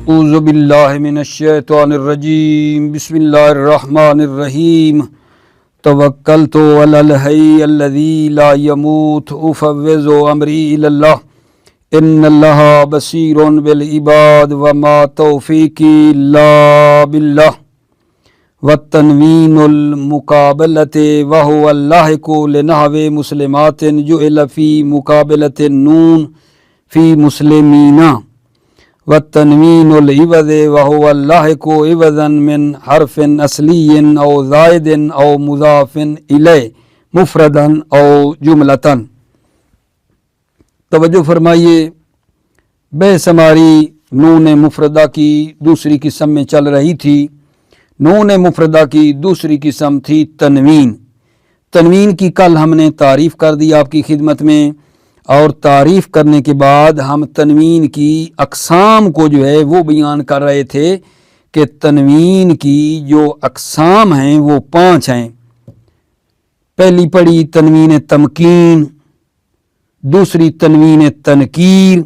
اعوذ باللہ من الشیطان الرجیم بسم اللہ الرحمن الرحیم توکلت علی الحی الذی لا یموت افوض امری الی اللہ ان اللہ بصیر بالعباد وما توفیقی الا باللہ والتنوین المقابلۃ وهو اللاحق لنحو مسلمات جعل فی مقابلۃ النون فی مسلمین والتنوین العوض وهو اللاحق عوضا من حرف اصلی او زائد او مضاف الیہ مفردا او جملتا۔ توجہ فرمائیے، بحث ہماری نون مفردہ کی دوسری قسم میں چل رہی تھی۔ نون مفردہ کی دوسری قسم تھی تنوین۔ تنوین کی کل ہم نے تعریف کر دی آپ کی خدمت میں، اور تعریف کرنے کے بعد ہم تنوین کی اقسام کو جو ہے وہ بیان کر رہے تھے کہ تنوین کی جو اقسام ہیں وہ 5 ہیں۔ پہلی پڑھی تنوین تمکین، دوسری تنوین تنکیر،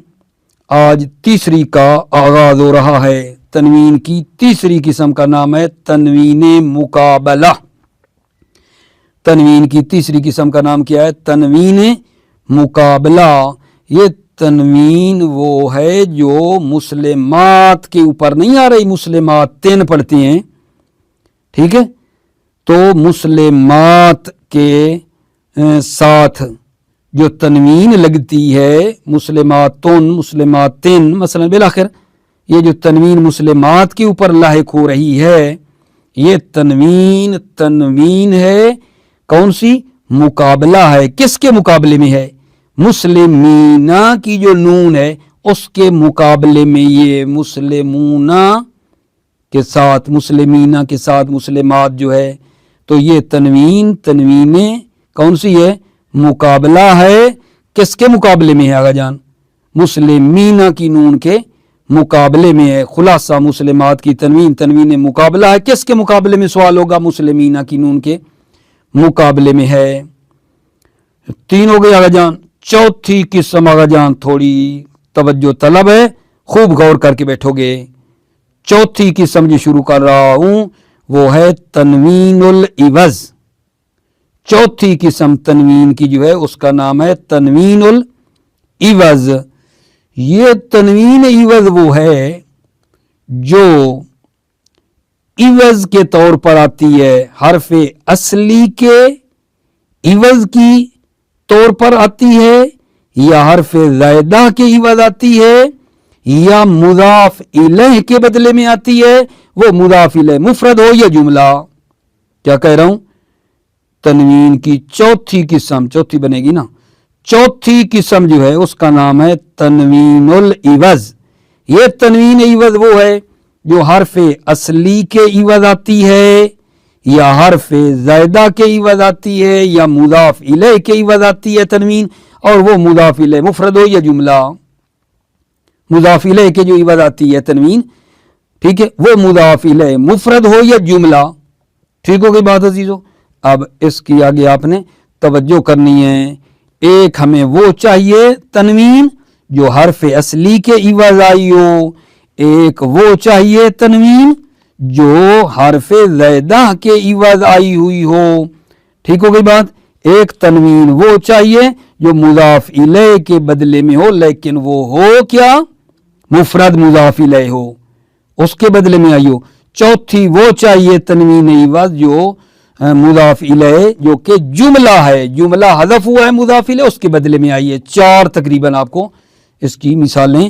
آج تیسری کا آغاز ہو رہا ہے۔ تنوین کی تیسری قسم کا نام ہے تنوین مقابلہ۔ تنوین کی تیسری قسم کا نام کیا ہے؟ تنوین مقابلہ۔ یہ تنوین وہ ہے جو مسلمات کے اوپر نہیں آ رہی، مسلمات 3 پڑھتے ہیں، ٹھیک ہے؟ تو مسلمات کے ساتھ جو تنوین لگتی ہے، مسلماتن، مسلماتن مثلا بالآخر، یہ جو تنوین مسلمات کے اوپر لاحق ہو رہی ہے، یہ تنوین ہے کون سی؟ مقابلہ ہے۔ کس کے مقابلے میں ہے؟ مسلمینہ کی جو نون ہے اس کے مقابلے میں یہ مسلمونہ کے ساتھ، مسلمینہ کے ساتھ مسلمات جو ہے، تو یہ تنوین کون سی ہے؟ مقابلہ ہے۔ کس کے مقابلے میں ہے آغا جان؟ مسلمینہ کی نون کے مقابلے میں ہے۔ خلاصہ مسلمات کی تنوین مقابلہ ہے۔ کس کے مقابلے میں سوال ہوگا؟ مسلمینہ کی نون کے مقابلے میں ہے۔ 3 ہو گئے آغا جان۔ چوتھی قسم آغا جان تھوڑی توجہ طلب ہے، خوب غور کر کے بیٹھو گے۔ چوتھی قسم جو شروع کر رہا ہوں وہ ہے تنوین العوض۔ چوتھی قسم تنوین کی جو ہے اس کا نام ہے تنوین العوض۔ یہ تنوین عوض وہ ہے جو عوض کے طور پر آتی ہے، حرف اصلی کے عوض کی طور پر آتی ہے، یا حرف زائدہ کے عوض آتی ہے، یا مضاف الیہ کے بدلے میں آتی ہے۔ وہ مضاف الیہ مفرد ہو یا جملہ۔ کیا کہہ رہا ہوں؟ تنوین کی چوتھی قسم، چوتھی بنے گی نا، چوتھی قسم جو ہے اس کا نام ہے تنوین العوض۔ یہ تنوین عوض وہ ہے جو حرف اصلی کے عوض آتی ہے، یا حرف زائدہ کے عوض آتی ہے، یا مضاف الیہ کے عوض آتی ہے تنوین، اور وہ مضاف الیہ مفرد ہو یا جملہ۔ مضاف الیہ کے جو عوض آتی ہے تنوین، ٹھیک ہے، وہ مضاف الیہ مفرد ہو یا جملہ۔ ٹھیک ہو گئی بات عزیزو؟ اب اس کی آگے آپ نے توجہ کرنی ہے۔ ایک ہمیں وہ چاہیے تنوین جو حرف اصلی کے عوض آئی ہو، ایک وہ چاہیے تنوین جو حرف زائدہ کے عوض آئی ہوئی ہو۔ ٹھیک ہو گئی بات؟ ایک تنوین وہ چاہیے جو مضاف الیہ کے بدلے میں ہو، لیکن وہ ہو کیا؟ مفرد مضاف الیہ ہو، اس کے بدلے میں آئی ہو۔ چوتھی وہ چاہیے تنوین عوض جو مضاف الیہ، جو کہ جملہ ہے، جملہ حذف ہوا ہے مضاف الیہ، اس کے بدلے میں آئی ہے۔ 4 تقریباً آپ کو اس کی مثالیں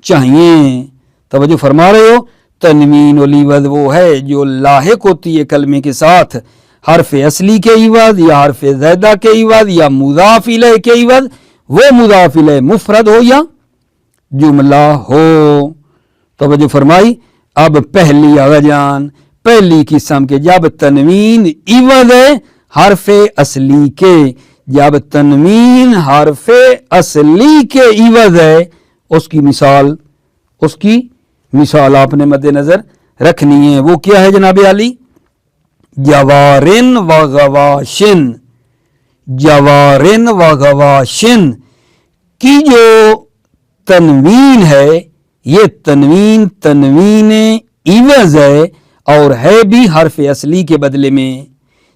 چاہیے۔ توجہ فرما رہے ہو؟ تنوین العوض وہ ہے جو لاحق ہوتی ہے کلمے کے ساتھ حرف اصلی کے عوض، یا حرف زائدہ کے عوض، یا مضاف الیہ کے عوض، وہ مضاف الیہ مفرد ہو یا جملہ ہو۔ توجہ فرمائی؟ اب پہلی آغا جان، پہلی قسم کے جب تنوین عوض ہے حرف اصلی کے، جب تنوین حرف اصلی کے عوض ہے، اس کی مثال آپ نے مد نظر رکھنی ہے۔ وہ کیا ہے جناب علی؟ جوارن و غواشن۔ جوارن و غواشن کی جو تنوین ہے یہ تنوین تنوین عوض ہے اور ہے بھی حرف اصلی کے بدلے میں.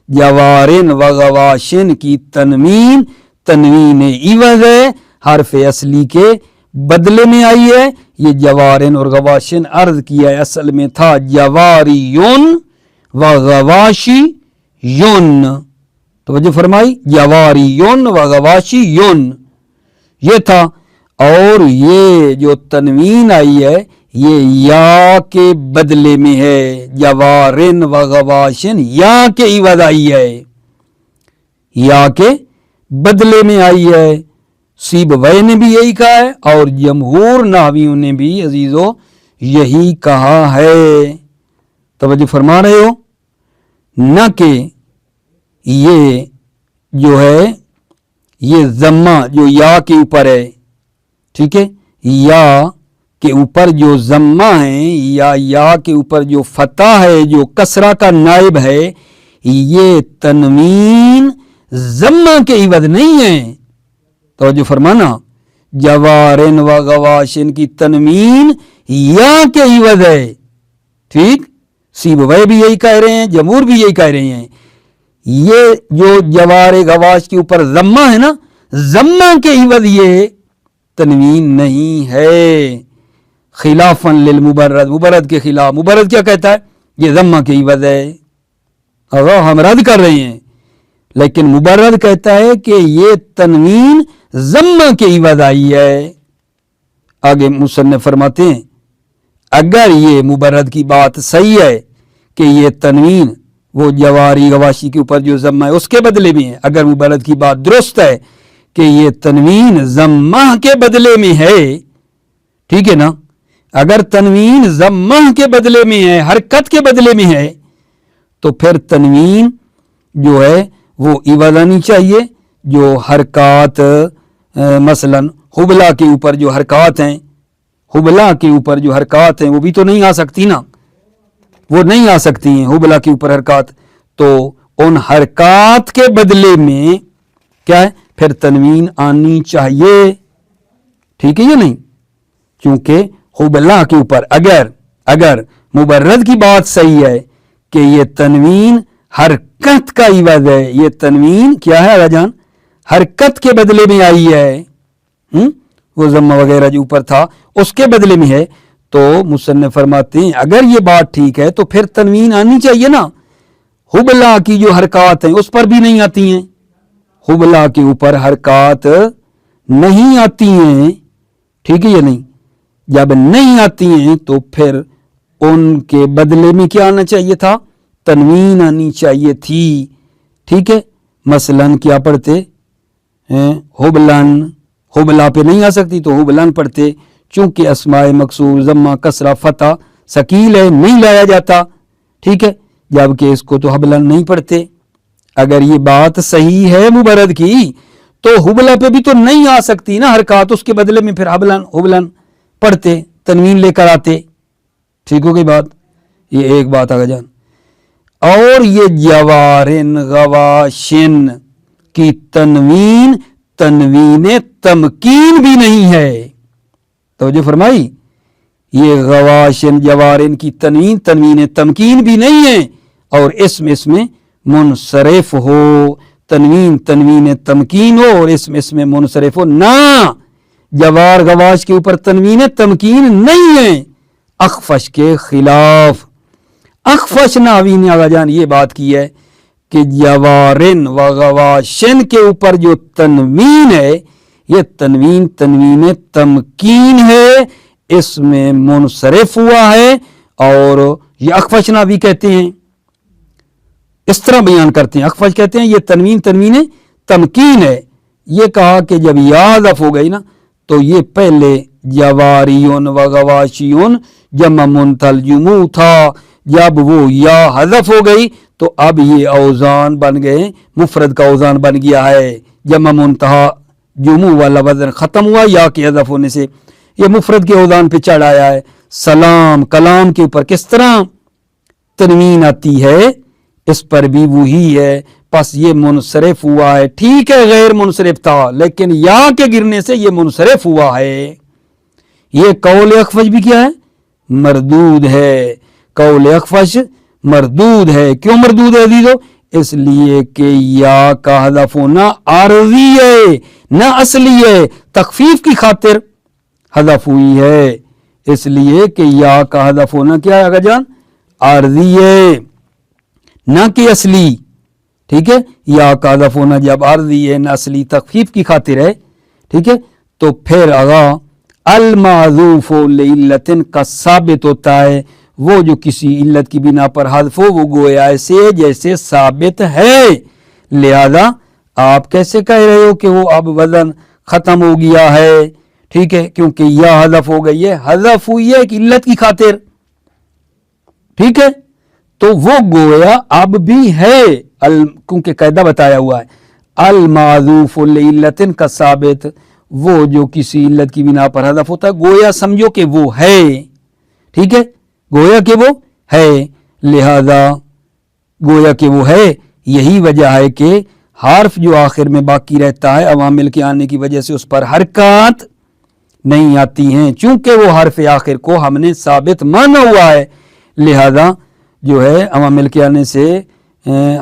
جوارن و غواشن کی تنوین تنوین عوض ہے، حرف اصلی کے بدلے میں آئی ہے. یہ جوارن اور غواشن عرض کیا ہے اصل میں تھا جواریون و غواشی یون. توجہ فرمائی، جواریون و غواشی یون یہ تھا. اور یہ جو تنوین آئی ہے یہ یا کے بدلے میں ہے. جوارن و غواشن یا کے عوض آئی ہے، یا کے بدلے میں آئی ہے. سیبویہ نے بھی یہی کہا ہے اور جمہور نحویوں نے بھی عزیزو یہی کہا ہے. توجہ فرما رہے ہو نہ کہ یہ جو ہے یہ ضمہ جو یا کے اوپر ہے، ٹھیک ہے، یا کے اوپر جو ضمہ ہے یا کے اوپر جو فتح ہے جو کسرہ کا نائب ہے، یہ تنوین ضمہ کے عوض نہیں ہے. توجہ فرمانا، جوارن و غواشن کی تنوین یا کے عوض ہے. ٹھیک، سیبویہ بھی یہی کہہ رہے ہیں، جمہور بھی یہی کہہ رہے ہیں. یہ جو جوار غواش کے اوپر ضمہ ہے نا، ضمہ کے عوض یہ تنوین نہیں ہے. خلافاً للمبرد، مبرد کے خلاف. مبرد کیا کہتا ہے؟ یہ ضمہ کے عوض ہے. اور ہم رد کر رہے ہیں، لیکن مبرد کہتا ہے کہ یہ تنوین ضمہ کے عوض آئی ہے. آگے مصنف فرماتے ہیں اگر یہ مبرد کی بات صحیح ہے کہ یہ تنوین وہ جواری غواشی کے اوپر جو ضمہ ہے اس کے بدلے میں ہے، اگر مبرد کی بات درست ہے کہ یہ تنوین ضمہ کے بدلے میں ہے، ٹھیک ہے نا، اگر تنوین ضمہ کے بدلے میں ہے، حرکت کے بدلے میں ہے، تو پھر تنوین جو ہے وہ عوض آنی چاہیے. جو حرکات مثلا حبلہ کے اوپر جو حرکات ہیں، حبلہ کے اوپر جو حرکات ہیں وہ بھی تو نہیں آ سکتی نا، وہ نہیں آ سکتی ہیں حبلہ کے اوپر حرکات. تو ان حرکات کے بدلے میں کیا ہے پھر تنوین آنی چاہیے. ٹھیک ہے یا نہیں؟ چونکہ حبلہ کے اوپر اگر مبرد کی بات صحیح ہے کہ یہ تنوین حرکت کا عوض ہے، یہ تنوین کیا ہے آغا جان؟ حرکت کے بدلے میں آئی ہے. وہ ضمہ وغیرہ جو اوپر تھا اس کے بدلے میں ہے. تو مصنف فرماتے ہیں اگر یہ بات ٹھیک ہے تو پھر تنوین آنی چاہیے نا. حبلہ کی جو حرکات ہیں اس پر بھی نہیں آتی ہیں، حبلہ کے اوپر حرکات نہیں آتی ہیں. ٹھیک ہے یا نہیں؟ جب نہیں آتی ہیں تو پھر ان کے بدلے میں کیا آنا چاہیے تھا؟ تنوین آنی چاہیے تھی. ٹھیک ہے، مثلاً کیا پڑھتے؟ حبلن، حبلہ پہ نہیں آ سکتی تو حبلن پڑھتے. چونکہ اسماء مکسور ضمہ کسرہ فتح ثقیل ہے، نہیں لایا جاتا. ٹھیک ہے، جبکہ اس کو تو حبلن نہیں پڑھتے. اگر یہ بات صحیح ہے مبرد کی تو حبلہ پہ بھی تو نہیں آ سکتی نا حرکات، اس کے بدلے میں پھر حبلن پڑھتے، تنوین لے کر آتے. ٹھیک ہو گئی بات؟ یہ ایک بات آگے جان. اور یہ جوارن غواشن کی تنوین تنوین تمکین بھی نہیں ہے. توجہ فرمائی، یہ غواشن جوارن کی تنوین تنوین تمکین بھی نہیں ہے. اور اس میں منصرف ہو، تنوین تنوین تمکین ہو اور اس میں منصرف ہو نہ. جوار غواش کے اوپر تنوین تمکین نہیں ہے، اخفش کے خلاف. اخفش نحوی نے آغا جان یہ بات کی ہے کہ جوارن و غواشن کے اوپر جو تنوین ہے یہ تنوین تنوین تمکین ہے، اس میں منصرف ہوا ہے. اور یہ اخفش نحوی کہتے ہیں، اس طرح بیان کرتے ہیں. اخفش کہتے ہیں یہ تنوین تنوین تمکین ہے. یہ کہا کہ جب یا حذف ہو گئی نا تو یہ پہلے جواریون و غواشیون جمع منتل جموع تھا، جب وہ یا حذف ہو گئی تو اب یہ اوزان بن گئے، مفرد کا اوزان بن گیا ہے. جمع منتہا جموع والا وزن ختم ہوا یا کے حذف ہونے سے، یہ مفرد کے اوزان پہ چڑھ آیا ہے. سلام کلام کے اوپر کس طرح تنوین آتی ہے اس پر بھی وہی ہے. پس یہ منصرف ہوا ہے. ٹھیک ہے غیر منصرف تھا لیکن یا کے گرنے سے یہ منصرف ہوا ہے. یہ قول اخفش بھی کیا ہے؟ مردود ہے. قول اخفش مردود ہے. کیوں مردود ہے عزیزو؟ اس لیے کہ یا کا حذف ہونا عارضی ہے نہ اصلی ہے. تخفیف کی خاطر حذف ہوئی ہے، اس لیے کہ یا کا حذف ہونا کیا ہے آقا جان؟ عارضی ہے نہ کہ اصلی. ٹھیک ہے، یا کا حذف ہونا جب عارضی ہے نہ اصلی، تخفیف کی خاطر ہے. ٹھیک ہے، تو پھر آگا المعذوف لعلت کا ثابت ہوتا ہے وہ جو کسی علت کی بنا پر حذف ہو، وہ گویا ایسے جیسے ثابت ہے. لہذا آپ کیسے کہہ رہے ہو کہ وہ اب وزن ختم ہو گیا ہے؟ ٹھیک ہے، کیونکہ یا حذف ہو گئی ہے، حذف ہوئی ہے ایک علت کی خاطر. ٹھیک ہے، تو وہ گویا اب بھی ہے، کیونکہ قاعدہ بتایا ہوا ہے المعذوف لعلت کا ثابت وہ جو کسی علت کی بنا پر حذف ہوتا ہے، گویا سمجھو کہ وہ ہے. ٹھیک ہے، گویا کہ وہ ہے. لہذا گویا کہ وہ ہے، یہی وجہ ہے کہ حرف جو آخر میں باقی رہتا ہے عوامل کے آنے کی وجہ سے اس پر حرکات نہیں آتی ہیں، چونکہ وہ حرف آخر کو ہم نے ثابت مانا ہوا ہے. لہذا جو ہے عوامل کے آنے سے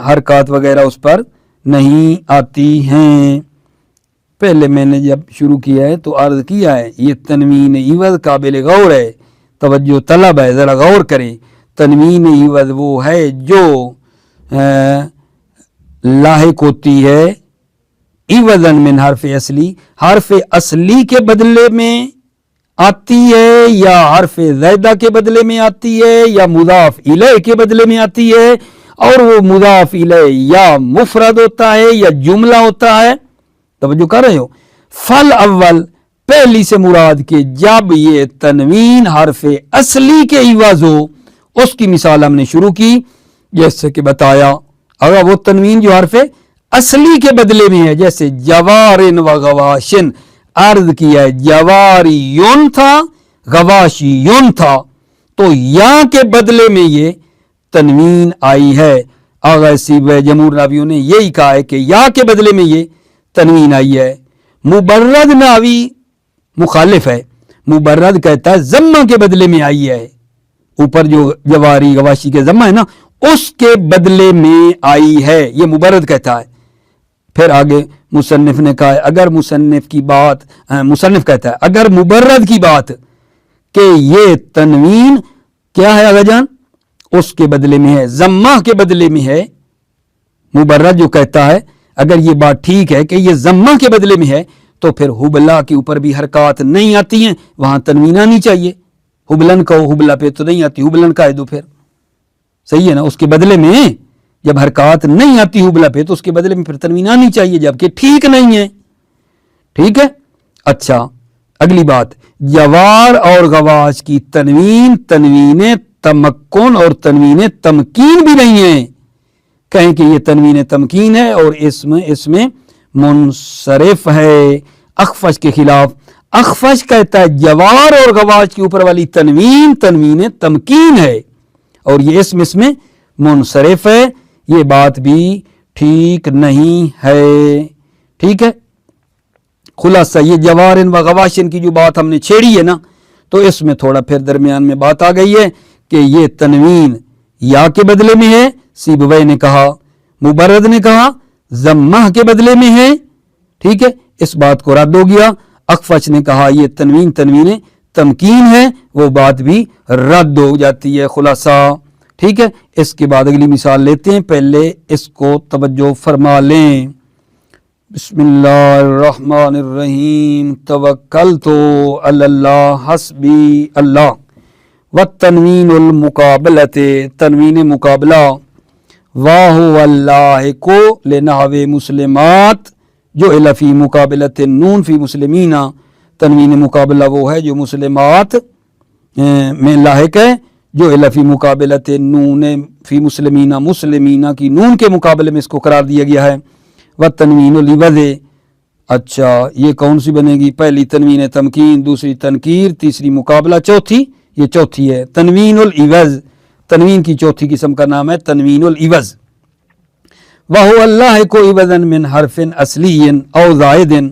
حرکات وغیرہ اس پر نہیں آتی ہیں. پہلے میں نے جب شروع کیا ہے تو عرض کیا ہے یہ تنوین عوض قابل غور ہے، توجہ طلب ہے، ذرا غور کریں. تنوین عوض وہ ہے جو لاحق ہوتی ہے عوضاً من حرف اصلی، حرف اصلی کے بدلے میں آتی ہے یا حرف زائدہ کے بدلے میں آتی ہے یا مضاف الیہ کے بدلے میں آتی ہے، اور وہ مضاف الیہ یا مفرد ہوتا ہے یا جملہ ہوتا ہے. توجہ کر رہے ہو؟ فل اول پہلی سے مراد کہ جب یہ تنوین حرف اصلی کے عوض ہو، اس کی مثال ہم نے شروع کی جیسے کہ بتایا. اگر وہ تنوین جو حرف اصلی کے بدلے میں ہے، جیسے جوارن و غواشن، عرض کیا ہے جواریون تھا غواشیون تھا، تو یا کے بدلے میں یہ تنوین آئی ہے. آغا سیبہ جمہور راویوں نے یہی کہا ہے کہ یا کے بدلے میں یہ تنوین آئی ہے. مبرد ناوی مخالف ہے، مبرد کہتا ہے ضمہ کے بدلے میں آئی ہے. اوپر جو جواری غواشی کے ضمہ ہے نا، اس کے بدلے میں آئی ہے، یہ مبرد کہتا ہے. پھر آگے مصنف نے کہا ہے اگر مصنف کہتا ہے اگر مبرد کی بات کہ یہ تنوین کیا ہے آگا جان، اس کے بدلے میں ہے، ضمہ کے بدلے میں ہے. مبرد جو کہتا ہے اگر یہ بات ٹھیک ہے کہ یہ ضمہ کے بدلے میں ہے تو پھر حبلہ کے اوپر بھی حرکات نہیں آتی ہیں، وہاں تنوین آنی چاہیے. حبلن کہو، حبلہ پہ تو نہیں آتی، حبلن کہہ دو پھر صحیح ہے نا. اس کے بدلے میں جب حرکات نہیں آتی حبلہ پہ تو اس کے بدلے میں پھر تنوین آنی چاہیے، جبکہ ٹھیک نہیں ہے. ٹھیک ہے. اچھا اگلی بات، جوار اور غواش کی تنوین تنوین تمکن اور تنوین تمکین بھی نہیں ہے. کہیں کہ یہ تنوین تمکین ہے اور اس میں منصرف ہے اخفش کے خلاف. اخفش کہتا ہے جوار اور غواش کے اوپر والی تنوین تنوین تمکین ہے اور یہ اس میں منصرف ہے. یہ بات بھی ٹھیک نہیں ہے. ٹھیک ہے. خلاصہ یہ جوارن و غواشن کی جو بات ہم نے چھیڑی ہے نا، تو اس میں تھوڑا پھر درمیان میں بات آ گئی ہے کہ یہ تنوین یا کے بدلے میں ہے، سیبویہ نے کہا، مبرد نے کہا ضمہ کے بدلے میں ہے. ٹھیک ہے، اس بات کو رد ہو گیا. اخفش نے کہا یہ تنوین تمکین ہے، وہ بات بھی رد ہو جاتی ہے. خلاصہ ٹھیک ہے. اس کے بعد اگلی مثال لیتے ہیں، پہلے اس کو توجہ فرما لیں. بسم اللہ الرحمن الرحیم. توکلت علی اللہ حسبی اللہ. والتنوین المقابلت، تنوین مقابلہ، واہو اللہ کو لنحو مسلمات جو الفی مقابلت نون فی مسلمین. تنوین مقابلہ وہ ہے جو مسلمات میں لاحق ہے، جو الفی مقابلت نون فی مسلمین، مسلمین کی نون کے مقابلے میں اس کو قرار دیا گیا ہے. والتنوین العوض، اچھا یہ کون سی بنے گی؟ پہلی تنوین تمکین، دوسری تنکیر، تیسری مقابلہ، چوتھی یہ چوتھی ہے تنوین العوض. تنوین کی چوتھی قسم کا نام ہے تنوین العوض. وَهُوَ اللَّاحِقُ عِوَضًا مِنْ حَرْفٍ أَصْلِيٍّ أَوْ زَائِدٍ،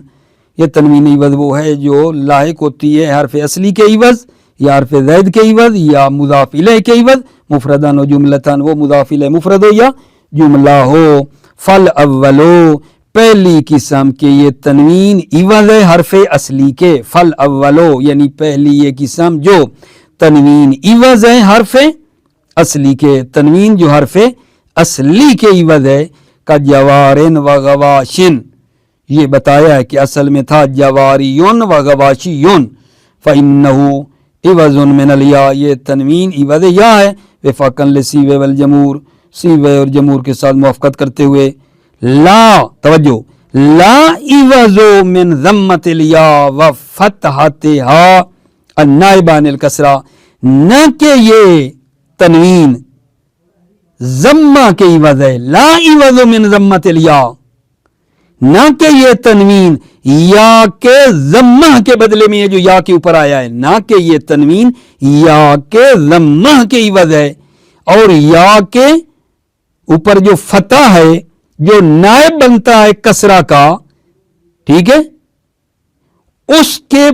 یہ تنوین عوض وہ ہے جو لاحق ہوتی ہے حرف اصلی کے عوض یا حرف زائد کے عوض یا مضاف الیہ کے عوض، مفردن و جملتن، وہ مضاف الیہ مفرد ہو یا جملہ ہو۔ فل اولو، پہلی قسم کے یہ تنوین عوض ہے حرف اصلی کے، فل اولو یعنی پہلی یہ قسم جو تنوین عوض ہے حرف اصلی کے، تنوین جو حرف اصلی کے عوض ہے، کا جوارن و غواشن، یہ بتایا ہے کہ اصل میں تھا جواریون و غواشیون، فَإِنَّهُ عوض من الیا، یہ تنوین عوض یا ہے، وفاقاً لسیوے والجمور، سیوے اور جمور کے ساتھ موافقت کرتے ہوئے، لا توجہ، لا عوض من ضمت الیا و فتحتها النائبہ عن الکسرہ، نہ کہ یہ تنوین ضمہ کے عوض ہے، لا عوض من ضمت الیا، نہ کہ یہ تنوین یا کے ضمہ کے بدلے میں، یہ جو یا کے اوپر آیا ہے، نہ کہ یہ تنوین یا کے ضمہ کے عوض ہے، اور یا کے اوپر جو فتح ہے جو نائب بنتا ہے کسرہ کا، ٹھیک ہے، اس کے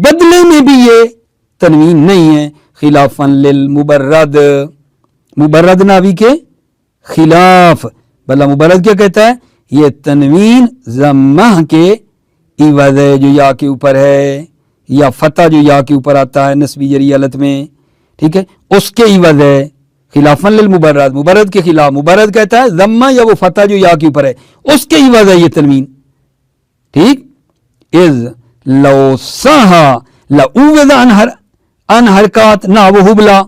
بدلے میں بھی یہ تنوین نہیں ہے، خلافاً للمبرد، مبرد ناوی کے خلاف، بلا مبرد کیا کہتا ہے، یہ تنوین ضمہ کے عوض ہے جو یا کے اوپر ہے، یا فتح جو یا کے اوپر آتا ہے نسبی جری حالت میں، ٹھیک ہے، اس کے عوض ہے، خلافاً للمبرد، مبرد کے خلاف، مبرد کہتا ہے ضمہ یا وہ فتح جو یا کے اوپر ہے اس کے عوض ہے یہ تنوین، ٹھیک، اذ لو سہا لعوض عن حرکات نہ وہ حبلا،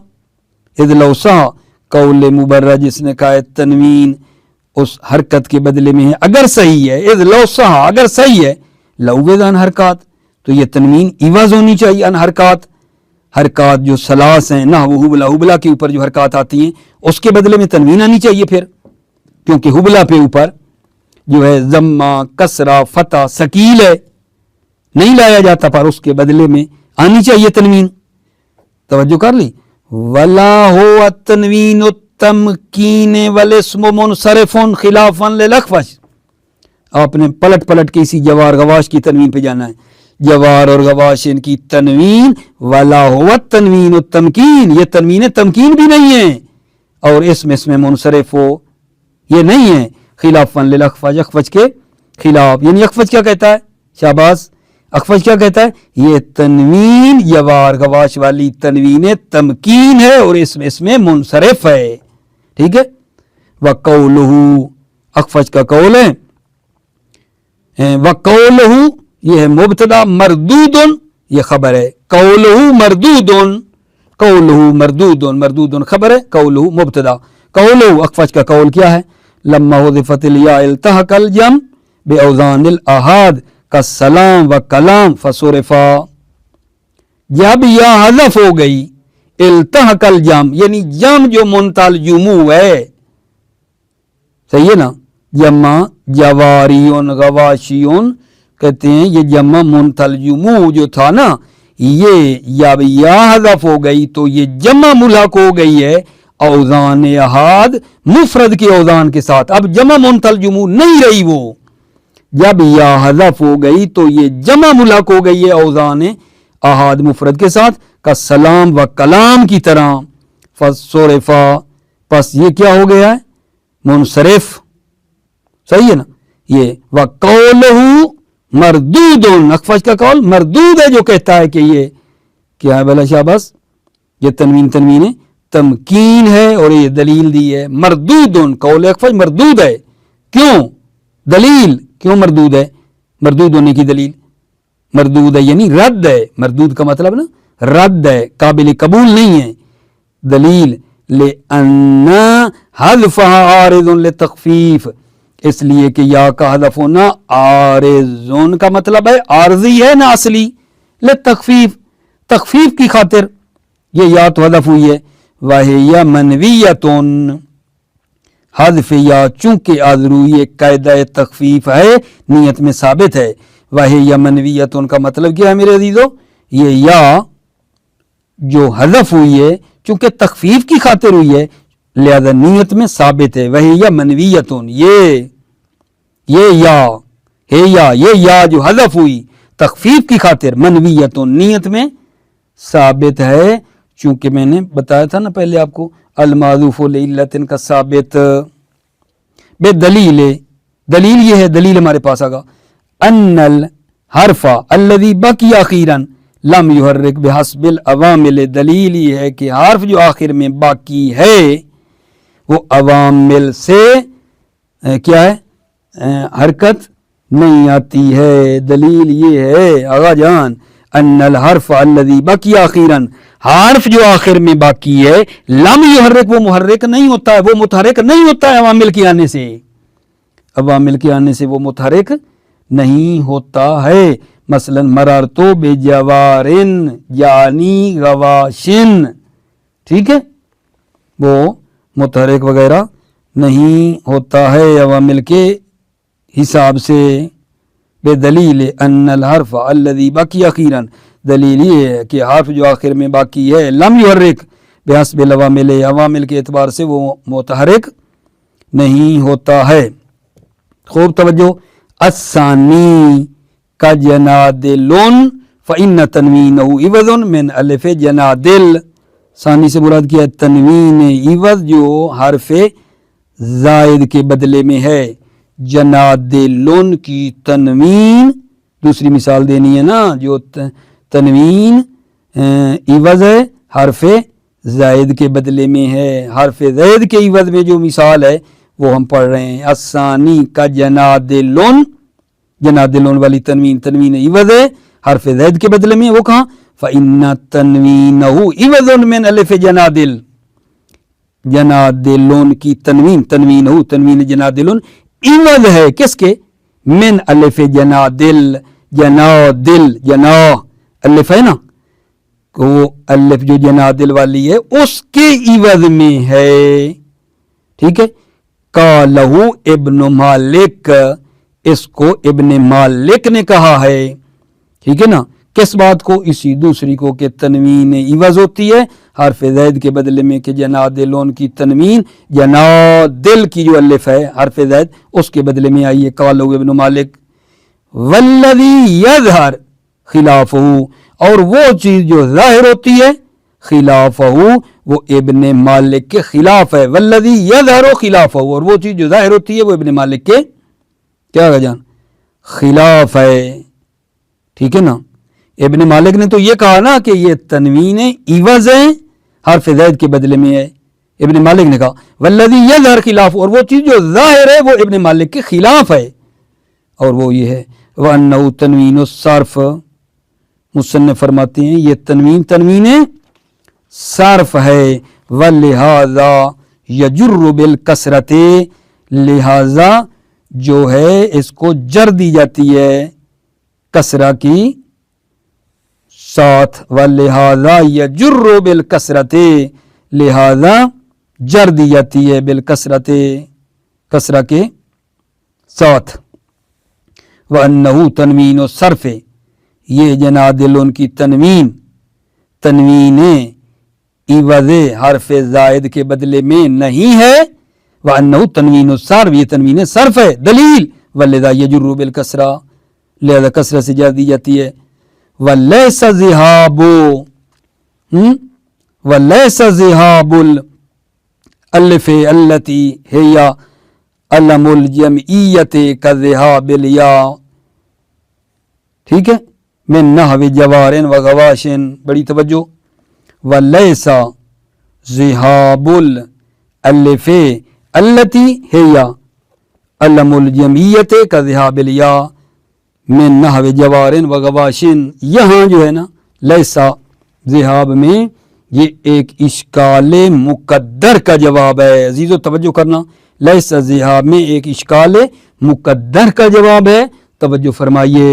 اذ لو سہا قول مبرد جس نے کہا ہے تنوین اس حرکت کے بدلے میں ہے، اگر صحیح ہے، اذ لو سہا اگر صحیح ہے، لعوض عن حرکات تو یہ تنوین عوض ہونی چاہیے عن حرکات، حرکات جو سلاس ہیں، نہ وہ حبلا، حبلا کے اوپر جو حرکات آتی ہیں اس کے بدلے میں تنوین آنی چاہیے پھر، کیونکہ حبلا پہ اوپر جو ہے ضمہ کسرہ فتح ثقیل ہے، نہیں لایا جاتا، پر اس کے بدلے میں آنی چاہیے تنوین، توجہ کر لی، ولا ہو التنوین التمکین والاسم منصرف خلافا للاخفش، آپ نے پلٹ پلٹ کے اسی جوار غواش کی تنوین پہ جانا ہے، جوار اور غواش ان کی تنوین، ولا ہو التنوین التمکین، یہ تنوین تمکین بھی نہیں ہے، اور اس میں منصرف ہو یہ نہیں ہے، خلافا للاخفش، اخفش کے خلاف، یعنی اخفش کیا کہتا ہے، شاباز، اخفش کیا کہتا ہے، یہ تنوین جوار غواش والی تنوین تمکین ہے اور اس میں منصرف ہے، ٹھیک ہے، وَقَوْلُهُ، اخفش کا قول ہے، وَقَوْلُهُ یہ ہے مبتدا، مردود یہ خبر ہے، قَوْلُهُ مردود، قَوْلُهُ مردود، مردود خبر ہے، قَوْلُهُ مبتدا، قَوْلُهُ اخفش کا قول کیا ہے، لما حذفت الیا التحق الجم باوزان الاحاد کالسلام و کلام فصرفا، جب یا حذف ہو گئی، التحق الجم یعنی جم جو منتل جموع ہے، صحیح ہے نا، جمع جواریون غواشیون کہتے ہیں، یہ جمع منتل جموع جو تھا نا، یہ جب یا حذف ہو گئی تو یہ جمع ملحق ہو گئی ہے اوزان احاد، مفرد کے اوزان کے ساتھ، اب جمع منتل جموع نہیں رہی، وہ جب یا حذف ہو گئی تو یہ جمع ملحق ہو گئی ہے اوزان احاد مفرد کے ساتھ، کا سلام و کلام کی طرح، فصرفا پس یہ کیا ہو گیا ہے، منصرف، صحیح ہے نا، یہ وَقَوْلُهُ مردود، اخفش کا قول مردود ہے جو کہتا ہے کہ یہ کیا ہے بلا شاباس، یہ تنوین تمکین ہے اور یہ دلیل دی ہے، مردود، قول اخفش مردود ہے، کیوں، دلیل کیوں مردود ہے، مردود ہونے کی دلیل، مردود ہے یعنی رد ہے، مردود کا مطلب نا رد ہے، قابل قبول نہیں ہے، دلیل لِأَنَّ حَذْفَهَا عَارِضٌ لِتَخْفِيف، اس لیے کہ یا کا حذف ہونا عارض کا مطلب ہے عارضی ہے نہ اصلی، لِتَخْفِيف تخفیف کی خاطر یہ یا تو حذف ہوئی ہے، وَهِيَ مَنْوِيَّةٌ، حذف یا چونکہ آذرو یہ قاعدہ تخفیف ہے نیت میں ثابت ہے، وَهِيَ مَنْوِيَّةٌ کا مطلب کیا ہے میرے عزیزو، یہ یا جو حذف ہوئی ہے چونکہ تخفیف کی خاطر ہوئی ہے لہذا نیت میں ثابت ہے، وَهِيَ مَنْوِيَّةٌ، یہ یا ہے، یا یہ یا جو حذف ہوئی تخفیف کی خاطر منویت نیت میں ثابت ہے، چونکہ میں نے بتایا تھا نا پہلے آپ کو المعذوف لعلۃ کا ثابت بے دلیل، دلیل یہ ہے، دلیل ہمارے پاس آگا ان الحرف الذی بقی اخیرا لم یحرک بحسب العوامل، دلیل یہ ہے کہ حرف جو آخر میں باقی ہے وہ عوامل سے کیا ہے حرکت نہیں آتی ہے، دلیل یہ ہے آغا جان ان الحرف الذی بقی اخیرا، حرف جو آخر میں باقی ہے لم یحرک، وہ محرک نہیں ہوتا ہے، وہ متحرک نہیں ہوتا ہے عوامل کے آنے سے، عوامل کے آنے سے وہ متحرک نہیں ہوتا ہے، مثلا مررتو بجوارن یعنی غواشن، ٹھیک ہے، وہ متحرک وغیرہ نہیں ہوتا ہے عوامل کے حساب سے، بے دلیل ان الحرف الذی بقی اخیرا، دلیل یہ ہے کہ حرف جو آخر میں باقی ہے لم یحرک بحسب العوامل، عوامل کے اعتبار سے وہ متحرک نہیں ہوتا ہے۔ خوب توجہ، الثانی کا جنادلن فإن تنوینہ عوض من الف جنادل، ثانی سے مراد کیا ہے تنوین عوض جو حرف زائد کے بدلے میں ہے، جنادلن کی تنوین، دوسری مثال دینی ہے نا، جو تنوین عوض ہے حرف زائد کے بدلے میں ہے، حرف زائد کے عوض میں جو مثال ہے وہ ہم پڑھ رہے ہیں، الثانی کا جنادلن، جنادلن والی تنوین، تنوین عوض ہے حرف زائد کے بدلے میں، وہ کہاں فإن تنوینہ عوض من الف جنادل، جنادلن کی تنوین، تنوینہ تنوین جنادلن عوض ہے کس کے، من الف جنادل، جنادل جنا الف ہے نا، وہ الف جو جنادل والی ہے اس کے عوض میں ہے، ٹھیک ہے، قالہ ابن مالک، اس کو ابن مالک نے کہا ہے، ٹھیک ہے نا، کس بات کو، اسی دوسری کو کہ تنوین عوض ہوتی ہے حرف زائد کے بدلے میں، کہ جنادلن کی تنوین جنادل کی جو الف ہے حرف زائد اس کے بدلے میں آئی ہے، قالہ ابن مالک، والذی یظہر خلافہ، اور وہ چیز جو ظاہر ہوتی ہے خلافہ وہ ابن مالک کے خلاف ہے، والذی یظہر خلافہ، اور وہ چیز جو ظاہر ہوتی ہے وہ ابن مالک کے کیا ہے جان خلاف ہے، ٹھیک ہے نا۔ ابن مالک نے تو یہ کہا نا کہ یہ تنوین عوض ہے حرف زائد کے بدلے میں ہے، ابن مالک نے کہا والذی یظہر خلاف، اور وہ چیز جو ظاہر ہے وہ ابن مالک کے خلاف ہے، اور وہ یہ ہے وَأَنَّهُ تنوین الصرف، مصنف فرماتے ہیں یہ تنوین تنوین صرف ہے، وَلِهَذَا يَجُرُّ بِالْكَسْرَةِ، لہذا جو ہے اس کو جر دی جاتی ہے کسرہ کی ساتھ، وَلِهَذَا يَجُرُّ بِالْكَسْرَةِ، لہذا جر دی جاتی ہے بالکسرۃ، کسرہ کے ساتھ، وَأَنَّهُ تنوین الصرف، یہ جنادلن کی تنوین، تنوین عوض حرف زائد کے بدلے میں نہیں ہے، وَأَنَّهُ تنوین الصرف، یہ تنوین صرف ہے، دلیل وَلِذَا يَجُرُّ بِالْكَسْرَةِ، لہذا کسرہ سے جر دی جاتی ہے، وَلَيْسَ ذِهَابُ، وَلَيْسَ ذِهَابُ الألف التي هي علم الجمعیت كذهاب الياء، ٹھیک ہے، من نحو جوار و غواشن، بڑی توجہ، وَلَيْسَ ذِهَابُ الألف التي هي علم الجمعیت كذهاب الياء من نحو جوار و غواشن، یہاں جو ہے نا لیسا ذہاب میں یہ ایک اشکال مقدر کا جواب ہے، عزیزو توجہ کرنا، لیسا ذہاب میں ایک اشکال مقدر کا جواب ہے، توجہ فرمائیے،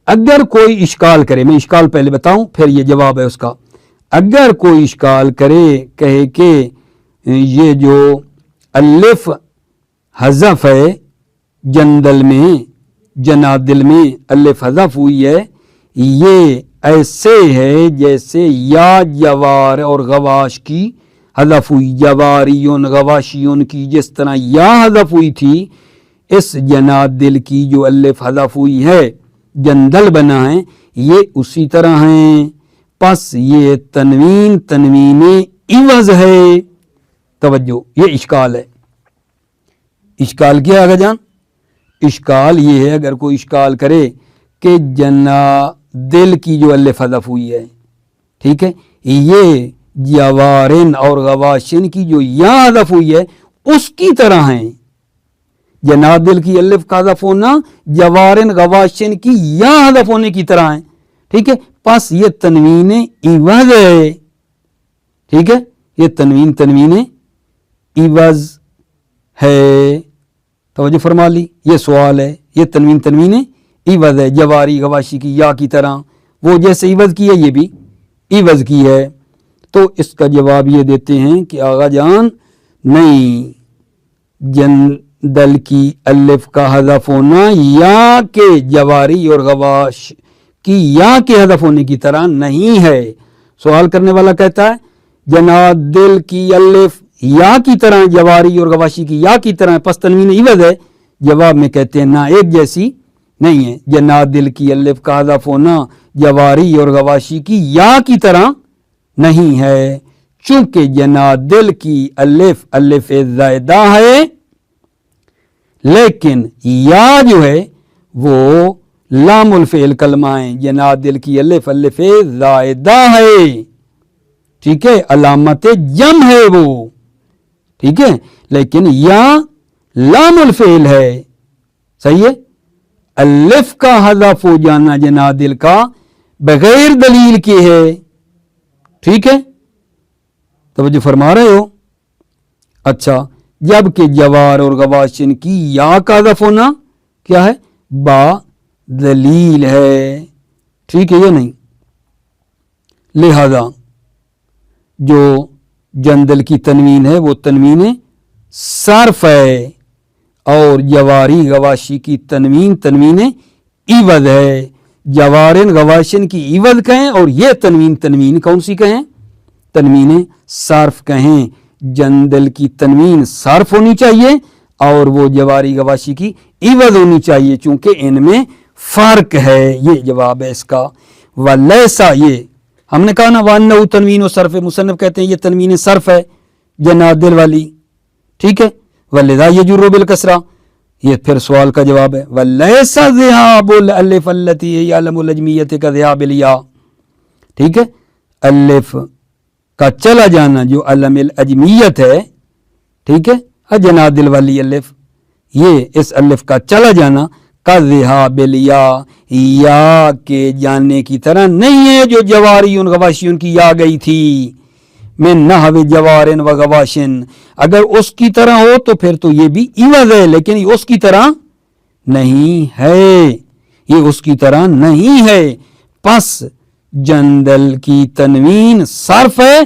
اگر کوئی اشکال کرے، میں اشکال پہلے بتاؤں پھر یہ جواب ہے اس کا، اگر کوئی اشکال کرے کہے کہ یہ جو الف حذف ہے جندل میں، جنادل میں الف حذف ہوئی ہے، یہ ایسے ہے جیسے یا جوار اور غواش کی حذف ہوئی، جواریون غواشیون کی جس طرح یا حذف ہوئی تھی، اس جنادل کی جو الف حذف ہوئی ہے جندل بنا ہے یہ اسی طرح ہیں. پس یہ تنوین تنوین عوض ہے. توجہ یہ اشکال ہے. اشکال کیا آگا جان؟ اشکال یہ ہے اگر کوئی اشکال کرے کہ جنادل کی جو الف حذف ہوئی ہے ٹھیک ہے یہ جوارن اور غواشن کی جو یا حذف ہوئی ہے اس کی طرح ہیں. جنادل کی الف کا حذف ہونا جوارن غواشن کی یا حذف ہونے کی طرح ہیں. ٹھیک ہے پس یہ تنوین عوض ہے. ٹھیک ہے یہ تنوین تنوین عوض ہے. توجہ فرما لی. یہ سوال ہے یہ تنوین تنوین عوض ہے جواری غواشی کی یا کی طرح وہ جیسے عوض کی ہے یہ بھی عوض کی ہے. تو اس کا جواب یہ دیتے ہیں کہ آغا جان نہیں جندل کی الف کا حذف ہونا یا کے جواری اور غواش کی یا کے حذف ہونے کی طرح نہیں ہے. سوال کرنے والا کہتا ہے جنادل کی الف یا کی طرح جواری اور غواشی کی یا کی طرح پس تنوین عوض ہے. جواب میں کہتے ہیں نہ ایک جیسی نہیں ہے. جنادل کی الف کا حذف ہونا جواری اور غواشی کی یا کی طرح نہیں ہے چونکہ جنادل کی الف الف زائدہ ہے لیکن یا جو ہے وہ لام الفعل کلمہ ہے. جنادل کی الف الف زائدہ ہے. ٹھیک ہے علامت جم ہے وہ. ٹھیک ہے لیکن یا لام الفعل ہے. صحیح ہے. الف کا حذف ہو جانا جنادل کا بغیر دلیل کے ہے. ٹھیک ہے توجہ فرما رہے ہو. اچھا جبکہ جوار اور غواشن کی یا کا حذف ہونا کیا ہے با دلیل ہے. ٹھیک ہے یہ نہیں. لہذا جو جندل کی تنوین ہے وہ تنوین صرف ہے اور جواری غواشی کی تنوین تنوین عوض ہے. جوارن غواشن کی عوض کہیں اور یہ تنوین تنوین کون سی کہیں تنوین صرف کہیں. جندل کی تنوین صرف ہونی چاہیے اور وہ جواری غواشی کی عوض ہونی چاہیے چونکہ ان میں فرق ہے. یہ جواب ہے اس کا. ولیسا یہ ہم نے کہا نا وانہو تنوین و صرف مصنف کہتے ہیں یہ تنوین صرف ہے جنادل والی. ٹھیک ہے ولذا یجر بالکسرہ. یہ پھر سوال کا جواب ہے ولیسا ذہاب الالف التی یعلم الاجمیت کا ذہاب الیا. ٹھیک ہے الف کا چلا جانا جو علم الاجمیت ہے ٹھیک ہے جنادل والی الف یہ اس الف کا چلا جانا کا ذہاب الیا یا کے جانے کی طرح نہیں ہے جو جواری ان غواشیون کی یا گئی تھی میں نحو جوارن و غواشن. اگر اس کی طرح ہو تو پھر تو یہ بھی عوض ہے لیکن یہ اس کی طرح نہیں ہے. یہ اس کی طرح نہیں ہے. پس جندل کی تنوین صرف ہے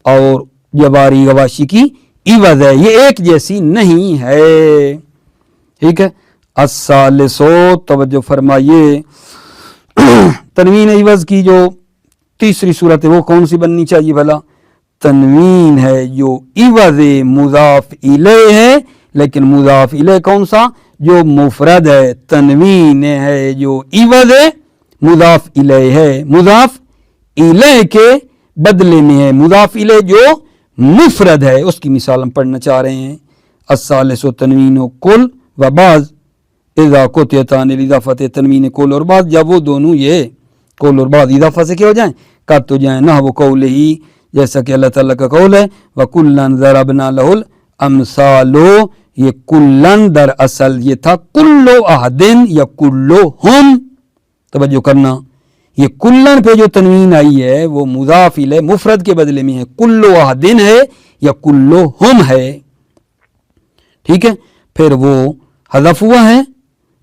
اور جواری غواشی کی عوض ہے. یہ ایک جیسی نہیں ہے. ٹھیک ہے. الثالثو توجہ فرمائیے تنوین عوض کی جو تیسری صورت ہے وہ کون سی بننی چاہیے بھلا؟ تنوین ہے جو عوض مضاف الیہ ہے لیکن مضاف الیہ کون سا جو مفرد ہے. تنوین ہے جو عوض مضاف الیہ ہے مضاف الیہ کے بدلے میں ہے مضاف الیہ جو مفرد ہے. اس کی مثال ہم پڑھنا چاہ رہے ہیں. الثالث تنوین و کل و بعض اذا قطعتان الاضافت تنوین کل اور بعض جب وہ دونوں یہ کل اور بعض اضافہ سے کیا ہو جائیں کٹ ہو جائیں. نحو قولہ جیسا کہ اللہ تعالیٰ کا قول ہے وَكُلًّا ضَرَبْنَا لَهُ الْأَمْثَالُ. یہ کلن در اصل یہ تھا کلو احدن یا کلو ہم. توجہ کرنا یہ کلن پہ جو تنوین آئی ہے وہ مضاف الیہ مفرد کے بدلے میں ہے کلو احدن ہے یا کلو ہم ہے. ٹھیک ہے پھر وہ حذف ہوا ہے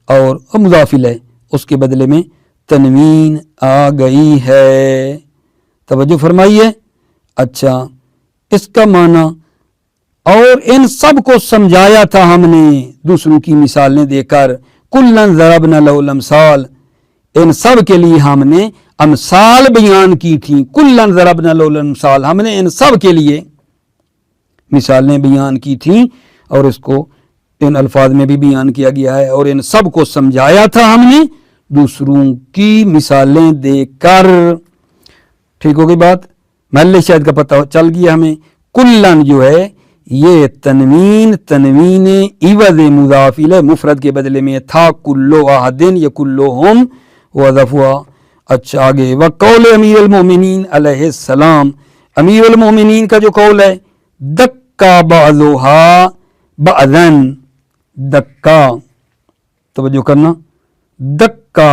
اور مضاف الیہ اس کے بدلے میں تنوین آ گئی ہے. توجہ فرمائیے. اچھا اس کا معنی اور ان سب کو سمجھایا تھا ہم نے دوسروں کی مثالیں دے کر. کلن ضربنا لہ الامثال ان سب کے لیے ہم نے امثال بیان کی تھیں. کلن ضربنا لہ الامثال ہم نے ان سب کے لیے مثالیں بیان کی تھیں اور اس کو ان الفاظ میں بھی بیان کیا گیا ہے اور ان سب کو سمجھایا تھا ہم نے دوسروں کی مثالیں دے کر. ٹھیک ہو گئی بات. محل شاید کا پتہ چل گیا ہمیں. کلن جو ہے یہ تنوین عوض مضاف الیہ مفرد کے بدلے میں تھا. کلو احدن یا کلہم وظف ہوا. اچھا آگے وقول امیر المومنین علیہ السلام. امیر المومنین کا جو قول ہے دکا بعضها بعضا. دکا توجہ کرنا. دکا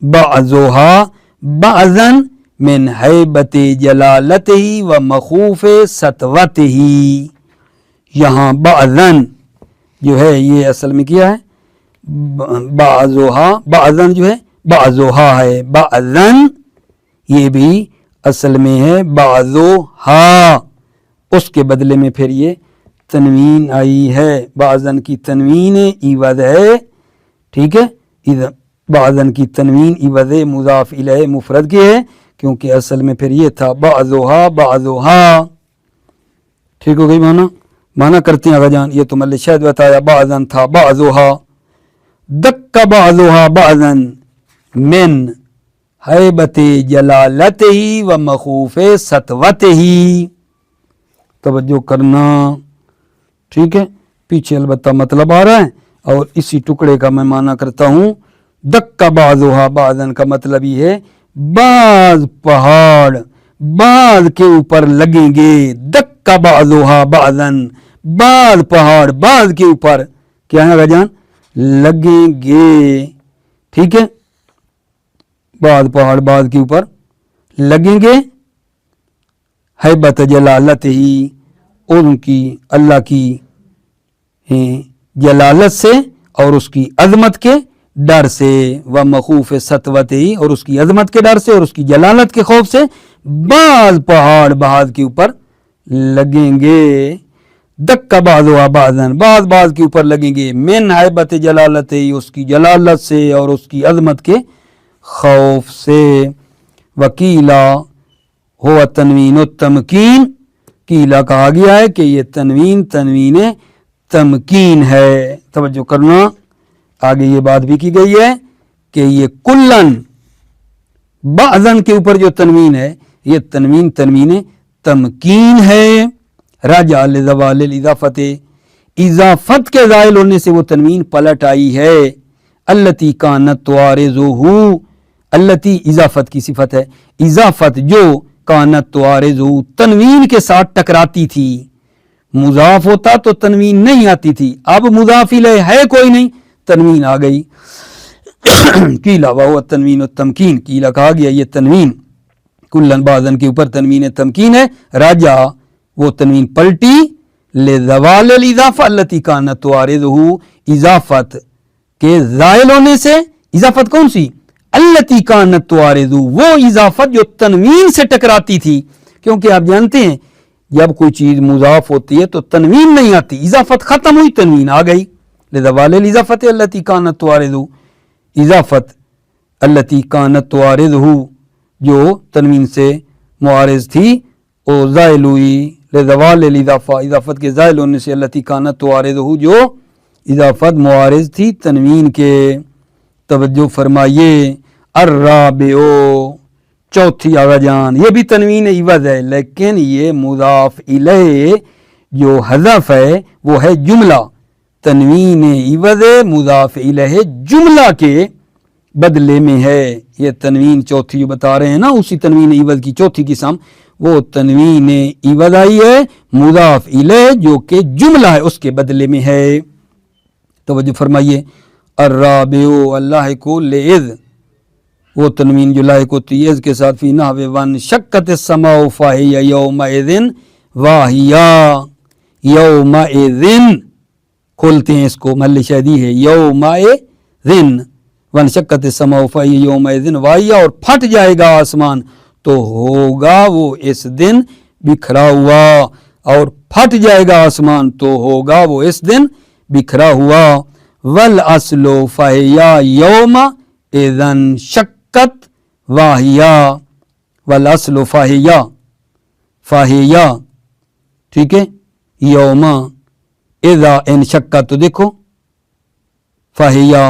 بعضها بعضا من حیبت جلالتہ و مخوف سطوتہ. یہاں بعضن جو ہے یہ اصل میں کیا ہے بعضها. بعضن جو ہے بعضها ہے. بعضن یہ بھی اصل میں ہے بعضها. اس کے بدلے میں پھر یہ تنوین آئی ہے. بعضن کی تنوین عوض ہے. ٹھیک ہے. بعضن کی تنوین عوض مضاف الیہ مفرد کے ہے کیونکہ اصل میں پھر یہ تھا بعضها. ٹھیک ہو گئی. مانا کرتے ہیں آقا جان. یہ تو مل شاید بتایا بعضن تھا بعضها. دک بعضها بعضا من حیبت جلالتہ و مخوف سطوتہ. توجہ کرنا. ٹھیک ہے. پیچھے البتہ مطلب آ رہا ہے اور اسی ٹکڑے کا میں معنی کرتا ہوں. دکا بعضها بعضن کا مطلب یہ ہے بعض پہاڑ بعض کے اوپر لگیں گے. دکا بعضها بعضن بعض پہاڑ بعض کے اوپر کیا ہے جان لگیں گے. ٹھیک ہے. بعض پہاڑ بعض کے اوپر لگیں گے. حیبت جلالت ہی ان کی اللہ کی جلالت سے اور اس کی عظمت کے ڈر سے. و مخوف سطوت ہی اور اس کی عظمت کے ڈر سے اور اس کی جلالت کے خوف سے بعض پہاڑ بعض کے اوپر لگیں گے. دکا بعضها بعضا بعض کے اوپر لگیں گے. من حیبت جلالت ہی اس کی جلالت سے اور اس کی عظمت کے خوف سے. وکیلا ہوا تنوین التمکین. کیلا کہا گیا ہے کہ یہ تنوین تمکین ہے. توجہ کرنا. آگے یہ بات بھی کی گئی ہے کہ یہ کلن بعضن کے اوپر جو تنوین ہے یہ تنوین تمکین ہے. راجع لزوال الاضافت اضافت کے زائل ہونے سے وہ تنوین پلٹ آئی ہے. التی کانت توارزہ. التی اضافت کی صفت ہے. اضافت جو کانت توارزہ تنوین کے ساتھ ٹکراتی تھی. مضاف ہوتا تو تنوین نہیں آتی تھی. اب مضاف الیہ ہے کوئی نہیں تنوین آ گئی. کیلا وہو تنوین التمکین. کیلا کہا گیا یہ تنوین کلن بعضن کے اوپر تنوین تمکین ہے. راجع وہ تنوین پلٹی لزوال الاضافہ التی کانت توارزہ اضافت کے زائل ہونے سے. اضافت کون سی؟ التی کانت توارزہ وہ اضافت جو تنوین سے ٹکراتی تھی. کیونکہ آپ جانتے ہیں جب کوئی چیز مضاف ہوتی ہے تو تنوین نہیں آتی. اضافت ختم ہوئی تنوین آ گئی. لزوال الاضافت التی کانت توارزہ اضافت التی کانت توارزہ جو تنوین سے معارض تھی وہ زائل ہوئی. لزوال الاضافہ اضافت کے زائل ہونے سے التی کانت توارزہ جو اضافت معارض تھی تنوین کے. توجہ فرمائیے. الرابع چوتھی آقا جان یہ بھی تنوین عوض ہے لیکن یہ مضاف الیہ جو حذف ہے وہ ہے جملہ. تنوین عوض مضاف الیہ جملہ کے بدلے میں ہے. یہ تنوین چوتھی جو بتا رہے ہیں نا اسی تنوین عوض کی چوتھی قسم وہ تنوین عوض آئی ہے مضاف الیہ جو کہ جملہ ہے اس کے بدلے میں ہے. توجہ فرمائیے. الرابع اللہ کو لئذ وہ تنوین جو لاحق ہوتی ہے اس کے ساتھ فی نحو ون شقت السماء فہی یومئذ واہیا. یومئذ کھولتے ہیں اس کو محل شاہدی ہے یومئذ ون شقت السماء فہی یومئذ واہیا اور پھٹ جائے گا آسمان تو ہوگا وہ اس دن بکھرا ہوا. اور پھٹ جائے گا آسمان تو ہوگا وہ اس دن بکھرا ہوا. والاصل فہیا یوم اذن شقت واہیا. والاصل فہیا ٹھیک ہے. یوم اذا ان شقت تو دیکھو فہیا